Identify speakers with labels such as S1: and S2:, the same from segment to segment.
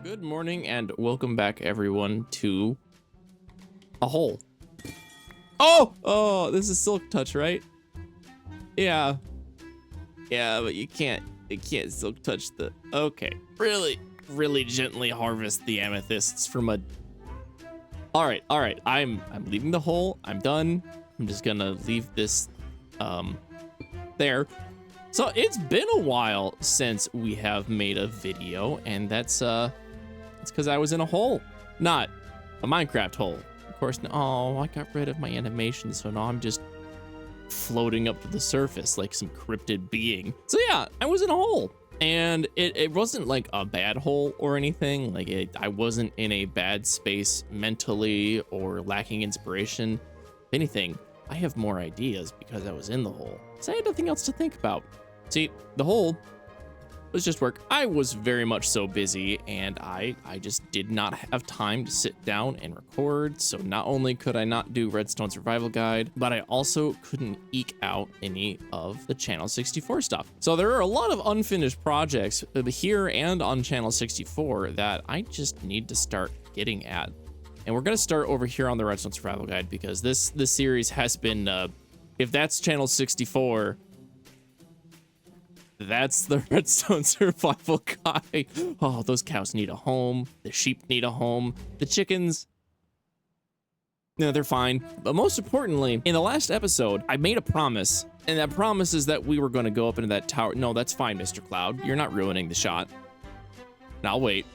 S1: Good morning and welcome back everyone to a hole. Oh, this is Silk Touch, right? Yeah, but you can't Silk Touch the, okay. Really gently harvest the amethysts from a, all right. I'm leaving the hole. I'm done. I'm just gonna leave this, there. So it's been a while since we have made a video, and that's it's because I was in a hole, not a Minecraft hole. Of course, oh, I got rid of my animation, so now I'm just floating up to the surface like some cryptid being. So yeah, I was in a hole, and it wasn't like a bad hole or anything. Like I wasn't in a bad space mentally or lacking inspiration. If anything, I have more ideas because I was in the hole. So I had nothing else to think about. See, the hole was just work. I was very much so busy, and I just did not have time to sit down and record. So not only could I not do Redstone Survival Guide, but I also couldn't eke out any of the Channel 64 stuff. So there are a lot of unfinished projects here and on Channel 64 that I just need to start getting at. And we're gonna start over here on the Redstone Survival Guide because this series has been, if that's Channel 64, that's the Redstone Survival Guide. Oh, those cows need a home. The sheep need a home. The chickens, no, they're fine. But most importantly, in the last episode, I made a promise, and that promise is that we were going to go up into that tower. No, that's fine, Mr. Cloud. You're not ruining the shot. I'll wait.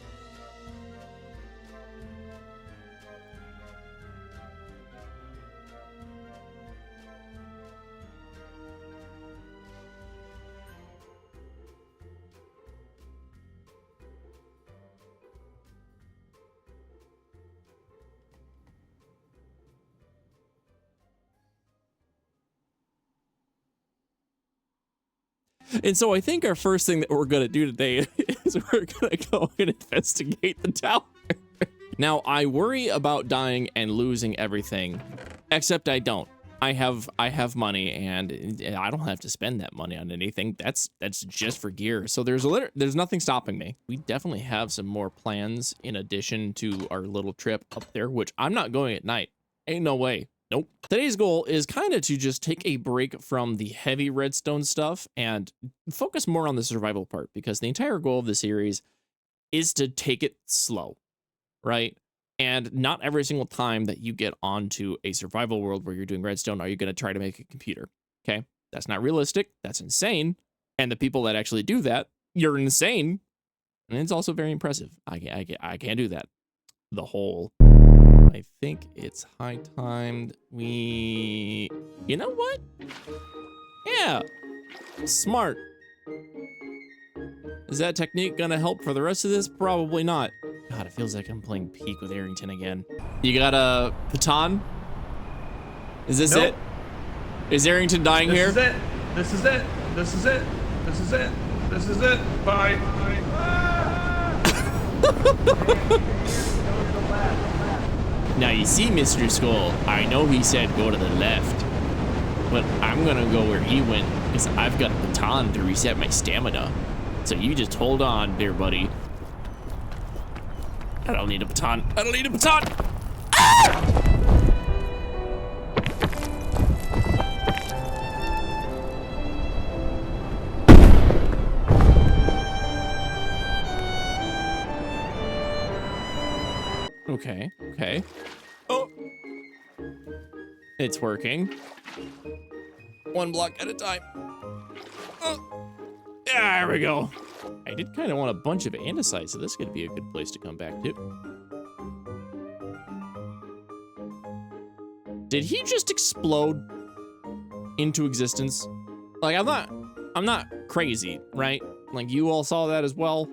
S1: And so I think our first thing that we're going to do today is we're going to go and investigate the tower. Now, I worry about dying and losing everything, except I don't. I have money, and I don't have to spend that money on anything. That's just for gear. So there's nothing stopping me. We definitely have some more plans in addition to our little trip up there, which I'm not going at night. Ain't no way. Nope. Today's goal is kind of to just take a break from the heavy redstone stuff and focus more on the survival part, because the entire goal of the series is to take it slow, right? And not every single time that you get onto a survival world where you're doing redstone are you going to try to make a computer, okay? That's not realistic. That's insane. And the people that actually do that, you're insane. And it's also very impressive. I can't do that. The whole... I think it's high time we... You know what? Yeah, smart. Is that technique gonna help for the rest of this? Probably not. God, it feels like I'm playing Peak with Arrington again. You got a baton? Is this it? Is Arrington dying here?
S2: This is it. Bye.
S1: Now you see, Mr. Skull, I know he said go to the left, but I'm gonna go where he went because I've got a baton to reset my stamina. So you just hold on, dear buddy. I don't need a baton. Ah! Okay. Oh, it's working. One block at a time. Oh, there we go. I did kind of want a bunch of andesite, so this is going to be a good place to come back to. Did he just explode into existence? Like, I'm not crazy, right? Like, you all saw that as well.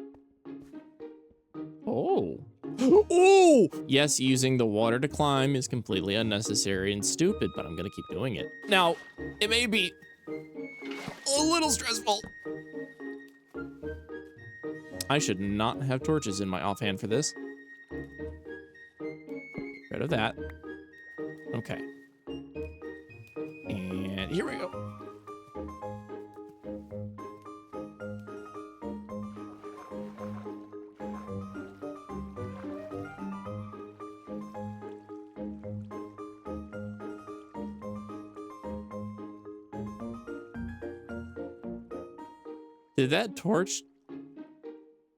S1: Oh. Oh! Yes, using the water to climb is completely unnecessary and stupid, but I'm gonna keep doing it. Now, it may be a little stressful. I should not have torches in my offhand for this. Get rid of that. Okay. And here we go. Did that torch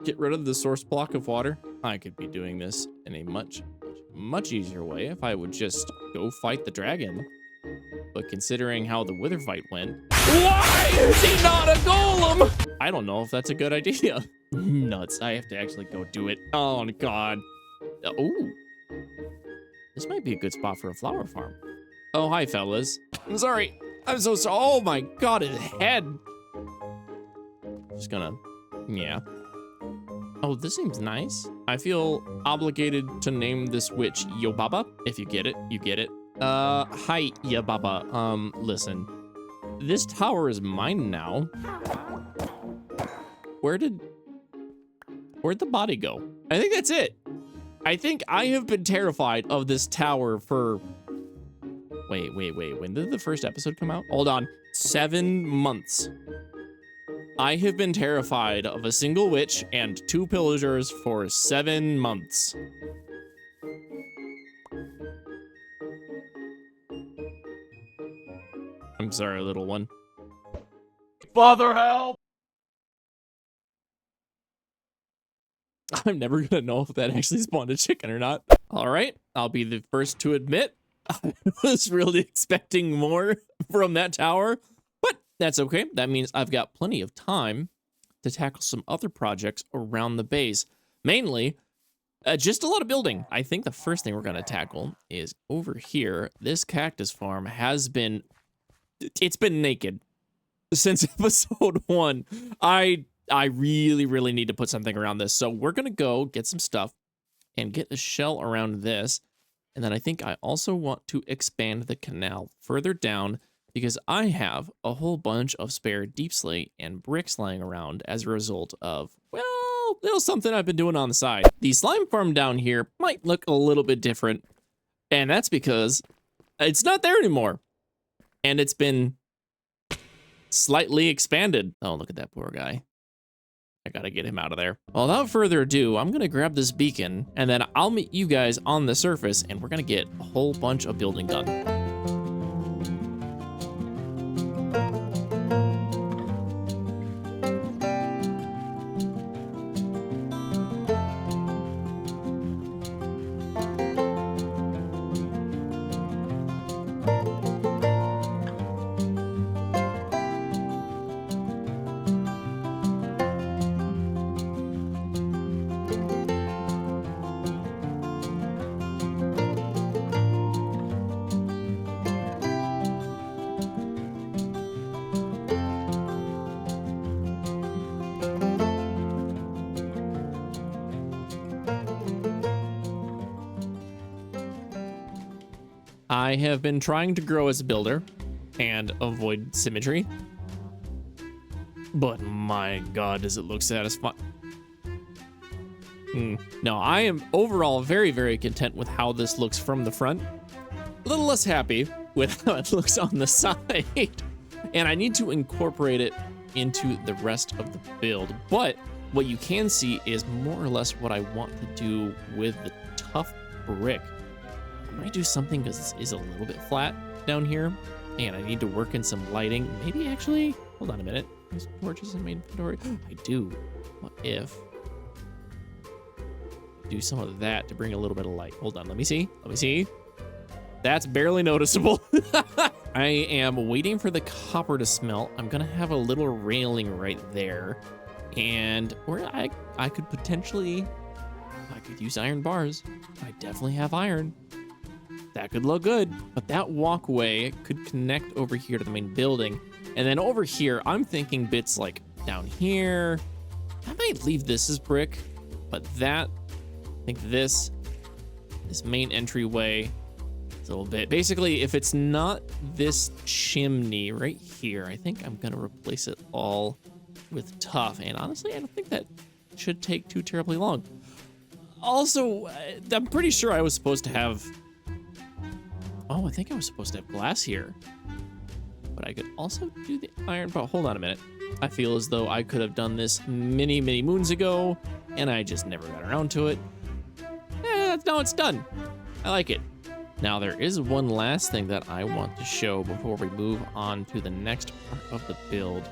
S1: get rid of the source block of water? I could be doing this in a much easier way if I would just go fight the dragon. But considering how the wither fight went, why is he not a golem? I don't know if that's a good idea. Nuts, I have to actually go do it. Oh God. Oh, this might be a good spot for a flower farm. Oh, hi fellas. I'm sorry. I'm so sorry. Oh my God, his head. Just gonna, yeah. Oh, this seems nice. I feel obligated to name this witch Yobaba. If you get it, you get it. Hi, Yobaba. Listen. This tower is mine now. Where'd the body go? I think that's it. I think I have been terrified of this tower for... Wait. When did the first episode come out? Hold on. 7 months. I have been terrified of a single witch and 2 pillagers for 7 months. I'm sorry, little one.
S2: Father, help!
S1: I'm never gonna know if that actually spawned a chicken or not. All right, I'll be the first to admit I was really expecting more from that tower, but that's okay. That means I've got plenty of time to tackle some other projects around the base. Mainly, just a lot of building. I think the first thing we're gonna tackle is over here. This cactus farm has been, it's been naked since episode 1. I really need to put something around this. So we're gonna go get some stuff and get a shell around this. And then I think I also want to expand the canal further down because I have a whole bunch of spare deep slate and bricks lying around as a result of, well, little something I've been doing on the side. The slime farm down here might look a little bit different, and that's because it's not there anymore. And it's been slightly expanded. Oh, look at that poor guy. I gotta get him out of there. Well, without further ado, I'm gonna grab this beacon, and then I'll meet you guys on the surface, and we're gonna get a whole bunch of building done. I have been trying to grow as a builder and avoid symmetry, but my God, does it look satisfying. No, I am overall very, very content with how this looks from the front. A little less happy with how it looks on the side, and I need to incorporate it into the rest of the build. But what you can see is more or less what I want to do with the tough brick. I might do something because this is a little bit flat down here, and I need to work in some lighting. Maybe actually, hold on a minute. There's torches in my inventory. I do. What if I do some of that to bring a little bit of light? Hold on, let me see. Let me see. That's barely noticeable. I am waiting for the copper to smelt. I'm gonna have a little railing right there, and where I could potentially, I could use iron bars. I definitely have iron. That could look good, but that walkway could connect over here to the main building. And then over here, I'm thinking bits like down here. I might leave this as brick, but that, I think this main entryway is a little bit. Basically, if it's not this chimney right here, I think I'm gonna replace it all with tuff. And honestly, I don't think that should take too terribly long. Also, I'm pretty sure I was supposed to have, oh, I think I was supposed to have glass here. But I could also do the iron, but hold on a minute. I feel as though I could have done this many, many moons ago, and I just never got around to it. Now it's done. I like it. Now there is one last thing that I want to show before we move on to the next part of the build.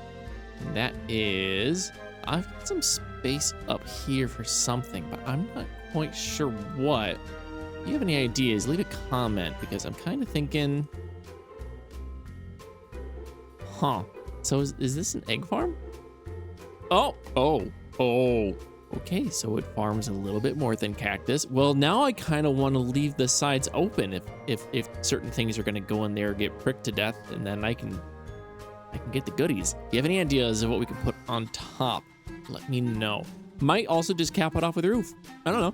S1: That is, I've got some space up here for something, but I'm not quite sure what. If you have any ideas, leave a comment, because I'm kind of thinking, so is this an egg farm? Oh. Okay, so it farms a little bit more than Cactus. Well, now I kind of want to leave the sides open if certain things are going to go in there, get pricked to death, and then I can get the goodies. If you have any ideas of what we can put on top, let me know. Might also just cap it off with a roof. I don't know.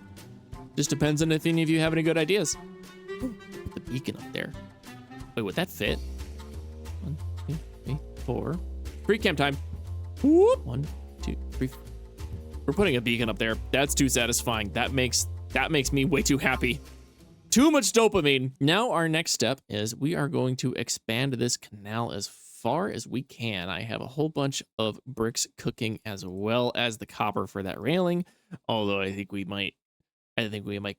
S1: Just depends on if any of you have any good ideas. Ooh, put the beacon up there. Wait, would that fit? 1, 2, 3, 4. Free camp time. Whoop. 1, 2, 3. We're putting a beacon up there. That's too satisfying. That makes me way too happy. Too much dopamine. Now our next step is we are going to expand this canal as far as we can. I have a whole bunch of bricks cooking as well as the copper for that railing. Although I think we might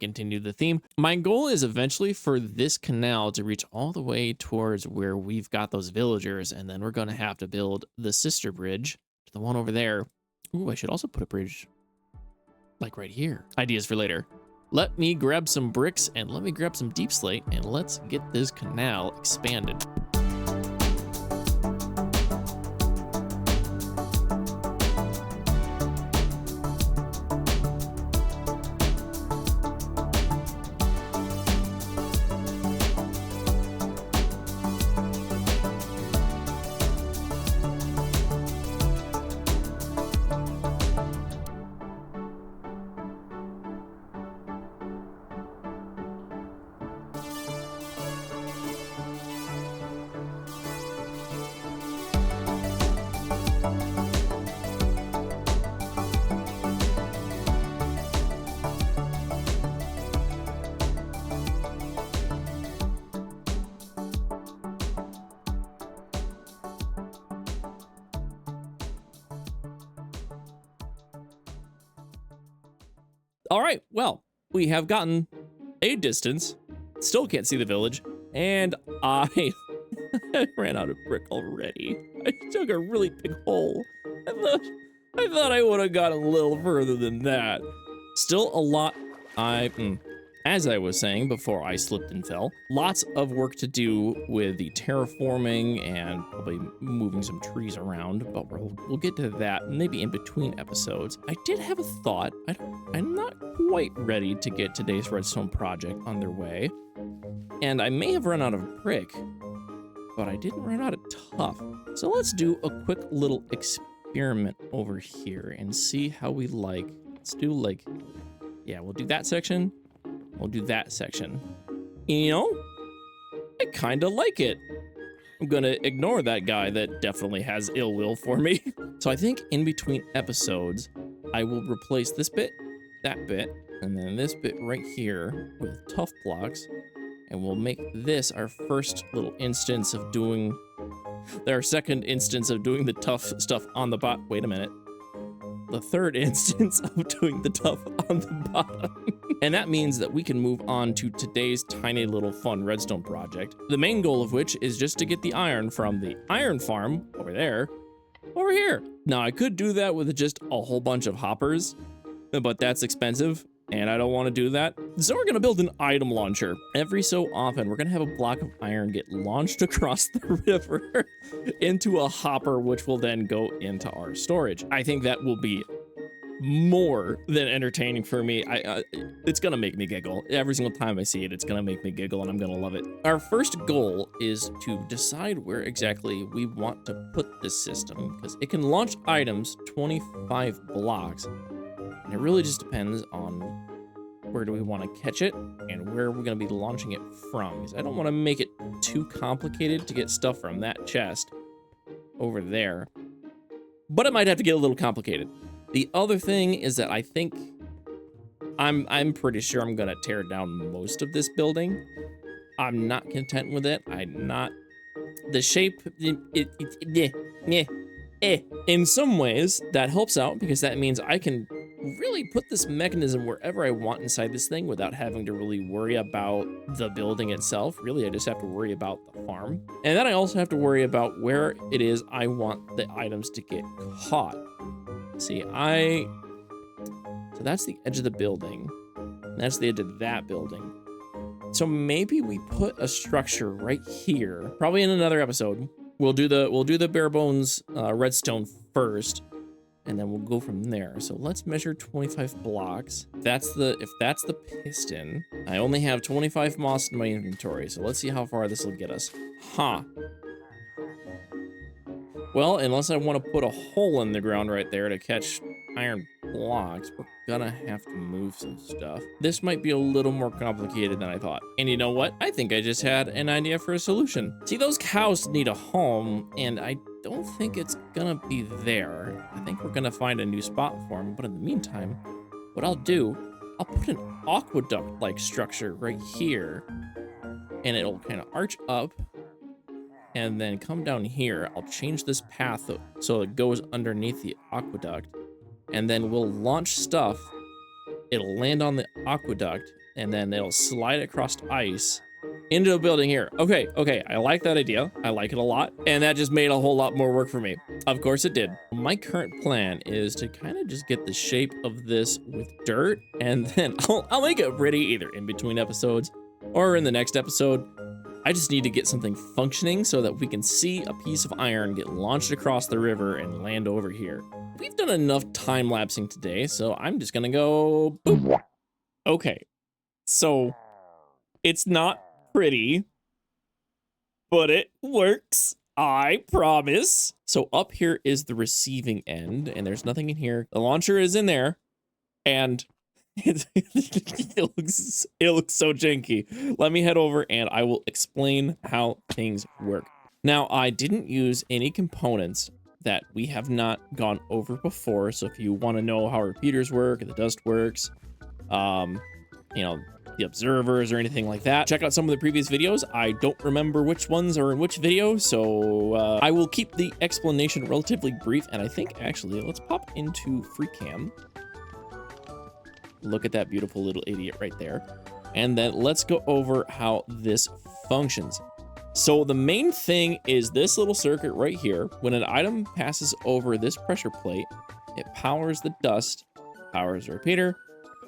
S1: continue the theme. My goal is eventually for this canal to reach all the way towards where we've got those villagers, and then we're gonna have to build the sister bridge, the one over there. Ooh, I should also put a bridge like right here. Ideas for later. Let me grab some bricks and let me grab some deep slate, and let's get this canal expanded. All right, well, we have gotten a distance. Still can't see the village, and I ran out of brick already. I dug a really big hole. I thought I would have got a little further than that. Still a lot. As I was saying before I slipped and fell, lots of work to do with the terraforming and probably moving some trees around, but we'll get to that maybe in between episodes. I did have a thought. I'm not quite ready to get today's redstone project underway, and I may have run out of brick, but I didn't run out of tuff. So let's do a quick little experiment over here and see how we like. Let's do we'll do that section. We'll do that section. You know, I kind of like it. I'm gonna ignore that guy that definitely has ill will for me. So I think in between episodes, I will replace this bit, that bit, and then this bit right here with tuff blocks. And we'll make this our first little instance of doing, our second instance of doing the tough stuff on the bot. Wait a minute. The third instance of doing the tuff on the bottom. And that means that we can move on to today's tiny little fun redstone project. The main goal of which is just to get the iron from the iron farm over there, over here. Now I could do that with just a whole bunch of hoppers, but that's expensive and I don't want to do that. So we're gonna build an item launcher. Every so often, we're gonna have a block of iron get launched across the river into a hopper, which will then go into our storage. I think that will be more than entertaining for me. It's gonna make me giggle. Every single time I see it, it's gonna make me giggle and I'm gonna love it. Our first goal is to decide where exactly we want to put this system, because it can launch items 25 blocks. And it really just depends on where do we want to catch it and where we're going to be launching it from. Because I don't want to make it too complicated to get stuff from that chest over there. But it might have to get a little complicated. The other thing is that I think I'm pretty sure I'm going to tear down most of this building. I'm not content with it. The shape, in some ways, that helps out because that means I can really put this mechanism wherever I want inside this thing without having to really worry about the building itself. Really, I just have to worry about the farm. And then I also have to worry about where it is I want the items to get caught. See, so that's the edge of the building. And that's the edge of that building. So maybe we put a structure right here, probably in another episode. We'll do the bare bones redstone first, and then we'll go from there. So let's measure 25 blocks. If that's the piston, I only have 25 moss in my inventory. So let's see how far this will get us. Huh. Well, unless I want to put a hole in the ground right there to catch iron blocks, we're gonna have to move some stuff. This might be a little more complicated than I thought. And you know what? I think I just had an idea for a solution. See, those cows need a home, and I don't think it's gonna be there. I think we're gonna find a new spot for them, but in the meantime, what I'll do, I'll put an aqueduct-like structure right here, and it'll kind of arch up, and then come down here. I'll change this path so it goes underneath the aqueduct, and then we'll launch stuff. It'll land on the aqueduct, and then it'll slide across ice into a building here. Okay, I like that idea. I like it a lot, and that just made a whole lot more work for me. Of course it did. My current plan is to kind of just get the shape of this with dirt, and then I'll make it pretty either in between episodes or in the next episode. I just need to get something functioning so that we can see a piece of iron get launched across the river and land over here. We've done enough time lapsing today, so I'm just gonna go boop. Okay, so it's not pretty, but it works, I promise. So up here is the receiving end, and there's nothing in here. The launcher is in there, and it looks so janky. Let me head over and I will explain how things work. Now, I didn't use any components that we have not gone over before. So if you want to know how repeaters work, the dust works, you know, the observers or anything like that, check out some of the previous videos. I don't remember which ones are in which video, so I will keep the explanation relatively brief. And I think actually, let's pop into free cam. Look at that beautiful little idiot right there. And then let's go over how this functions. So the main thing is this little circuit right here. When an item passes over this pressure plate, it powers the dust, powers the repeater,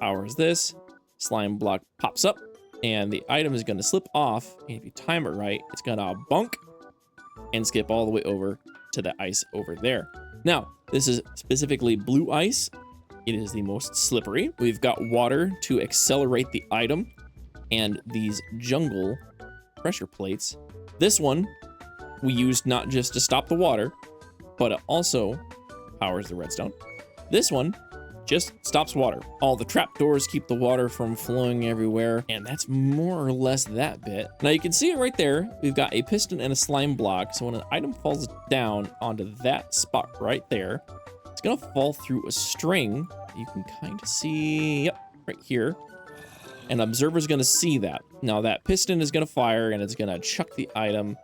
S1: powers this, slime block pops up, and the item is going to slip off. And if you time it right, it's going to bunk and skip all the way over to the ice over there. Now, this is specifically blue ice. It is the most slippery. We've got water to accelerate the item, and these jungle pressure plates. This one we used not just to stop the water, but it also powers the redstone. This one just stops water. All the trapdoors keep the water from flowing everywhere, and that's more or less that bit. Now you can see it right there. We've got a piston and a slime block, so when an item falls down onto that spot right there, it's gonna fall through a string. You can kind of see, yep, right here. An observer's gonna see that. Now that piston is gonna fire, and it's gonna chuck the item,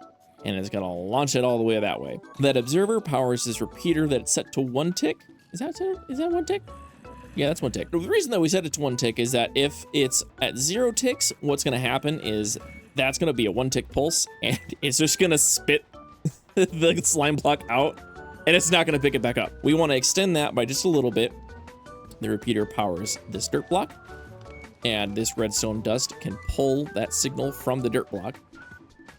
S1: and it's gonna launch it all the way that way. That observer powers this repeater that's set to 1 tick. Is that 1 tick? Yeah, that's 1 tick. The reason that we set it to 1 tick is that if it's at 0 ticks, what's gonna happen is that's gonna be a 1 tick pulse, and it's just gonna spit the slime block out, and it's not gonna pick it back up. We wanna extend that by just a little bit. The repeater powers this dirt block, and this redstone dust can pull that signal from the dirt block.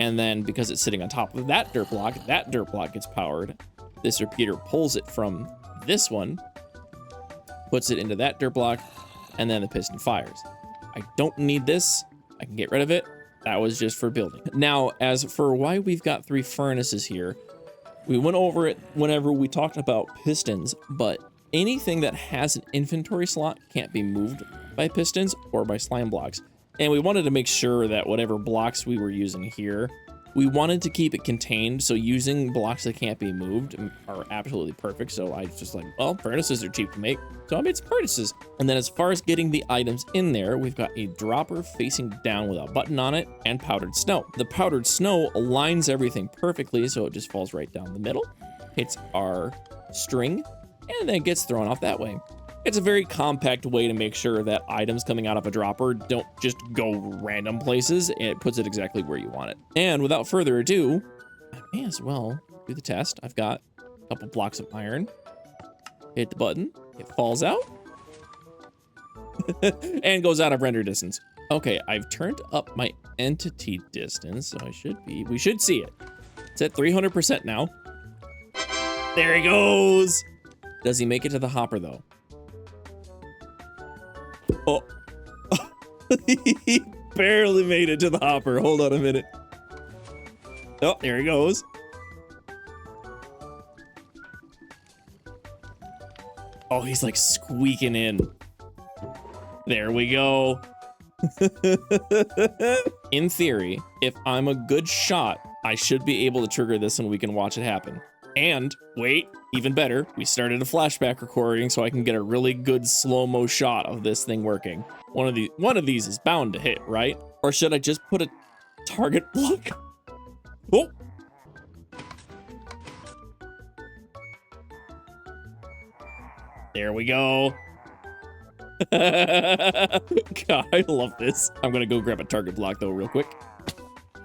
S1: And then because it's sitting on top of that dirt block gets powered. This repeater pulls it from this one, puts it into that dirt block, and then the piston fires. I don't need this. I can get rid of it. That was just for building. Now, as for why we've got 3 furnaces here, we went over it whenever we talked about pistons, but anything that has an inventory slot can't be moved by pistons or by slime blocks. And we wanted to make sure that whatever blocks we were using here, we wanted to keep it contained. So using blocks that can't be moved are absolutely perfect. So I just like, well, furnaces are cheap to make, so I made some furnaces. And then as far as getting the items in there, we've got a dropper facing down with a button on it and powdered snow. The powdered snow aligns everything perfectly, so it just falls right down the middle, hits our string, and then it gets thrown off that way. It's a very compact way to make sure that items coming out of a dropper don't just go random places, and it puts it exactly where you want it. And without further ado, I may as well do the test. I've got a couple blocks of iron. Hit the button, it falls out, and goes out of render distance. Okay, I've turned up my entity distance, so we should see it. It's at 300% now. There he goes. Does he make it to the hopper though? Oh, he barely made it to the hopper. Hold on a minute. Oh, there he goes. Oh, he's like squeaking in. There we go. In theory, if I'm a good shot, I should be able to trigger this and we can watch it happen. And wait, even better, we started a flashback recording so I can get a really good slow-mo shot of this thing working. One of these is bound to hit, right? Or should I just put a target block? Oh. There we go. God, I love this. I'm gonna go grab a target block though real quick.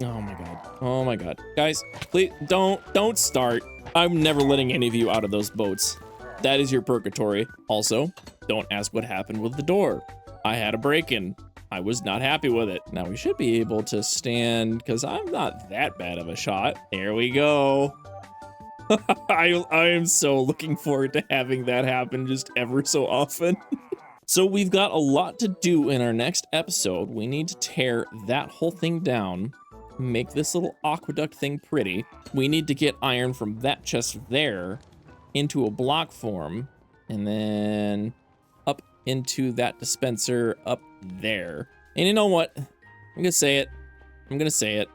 S1: Oh my god. Oh my god. Guys, please don't start. I'm never letting any of you out of those boats. That is your purgatory. Also, don't ask what happened with the door. I had a break-in. I was not happy with it. Now we should be able to stand, because I'm not that bad of a shot. There we go. I am so looking forward to having that happen just ever so often. So we've got a lot to do in our next episode. We need to tear that whole thing down, make this little aqueduct thing pretty. We need to get iron from that chest there into a block form, and then up into that dispenser up there. And you know what? I'm gonna say it. I'm gonna say it.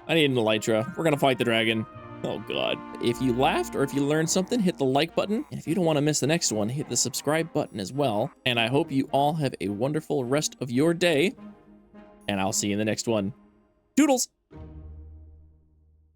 S1: I need an elytra. We're gonna fight the dragon. Oh god. If you laughed or if you learned something, hit the like button. And if you don't want to miss the next one, hit the subscribe button as well. And I hope you all have a wonderful rest of your day. And I'll see you in the next one. Toodles!